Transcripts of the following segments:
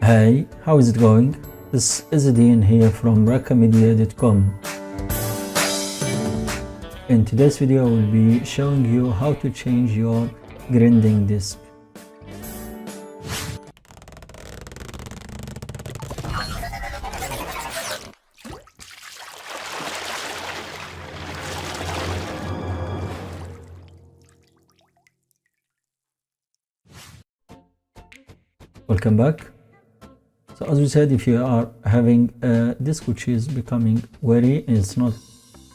Hey, how is it going? This is Dean here from Raqmedia.com. In today's video I will be showing you how to change your grinding disc. Welcome back. So as we said, if you are having a disk which is becoming weary and it's not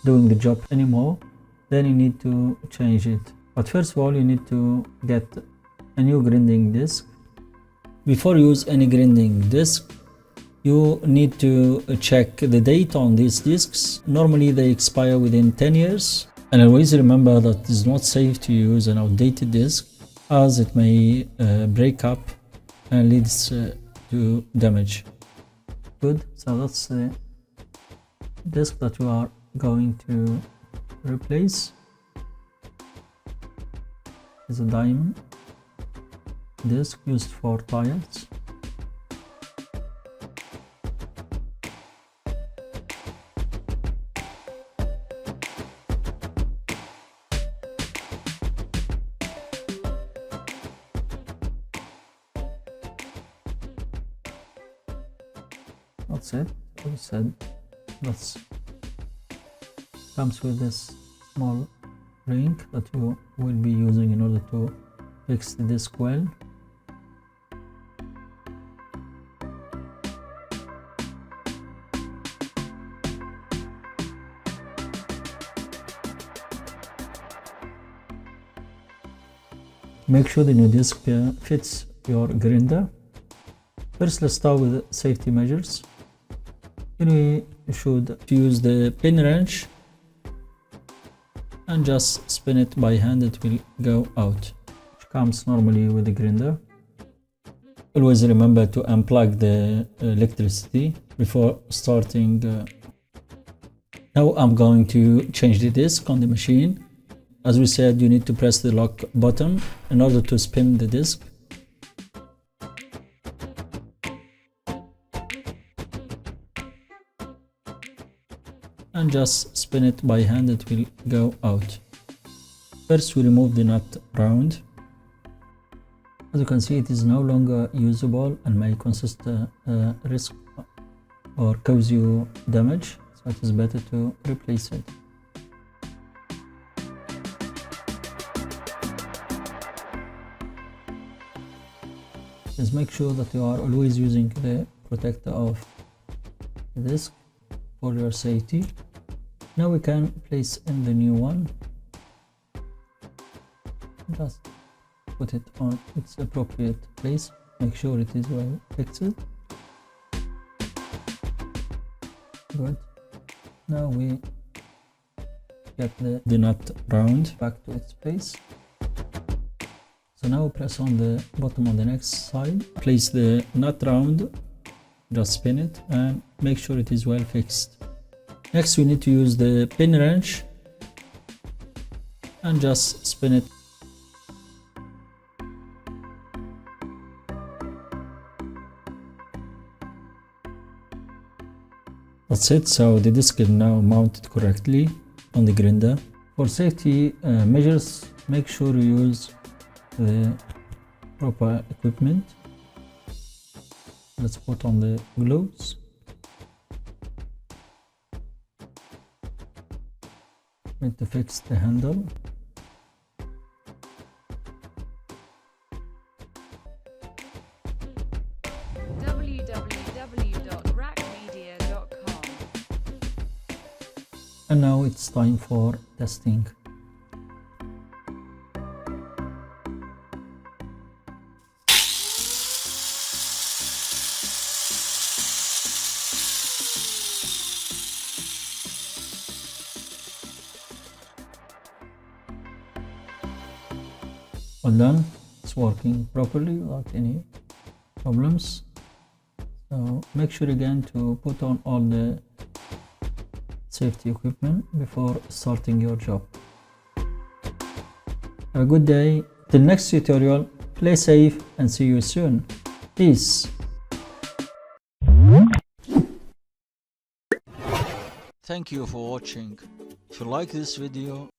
doing the job anymore, then you need to change it. But first of all, you need to get a new grinding disk. Before you use any grinding disk, you need to check the date on these disks. Normally they expire within 10 years. And always remember that it's not safe to use an outdated disk, as it may break up and leads to damage. Good, so that's the disk that we are going to replace. It's a diamond disk used for tires. That's it. We said that comes with this small ring that you will be using in order to fix the disc well. Make sure the new disc fits your grinder. First, let's start with safety measures. We should use the pin wrench and just spin it by hand. It will go out, which comes normally with the grinder. Always remember to unplug the electricity before starting. Now I'm going to change the disc on the machine. As we said, you need to press the lock button in order to spin the disc. And just spin it by hand, it will go out. First we remove the nut round. As you can see, it is no longer usable and may consist risk or cause you damage, so it is better to replace it. Just make sure that you are always using the protector of the disc for your safety. Now we can place in the new one. Just put it on its appropriate place. Make sure it is well fixed. Good. Now we get the nut round back to its place. So now press on the bottom on the next side. Place the nut round. Just spin it and make sure it is well fixed. Next we need to use the pin wrench and just spin it. That's it, so the disc is now mounted correctly on the grinder. For safety measures, make sure you use the proper equipment. Let's put on the gloves. Need to fix the handle. www.raqmedia.com. And now it's time for testing. Well done, it's working properly without any problems. So make sure again to put on all the safety equipment before starting your job. Have a good day. Till next tutorial, play safe and see you soon. Peace. Thank you for watching. If you like this video,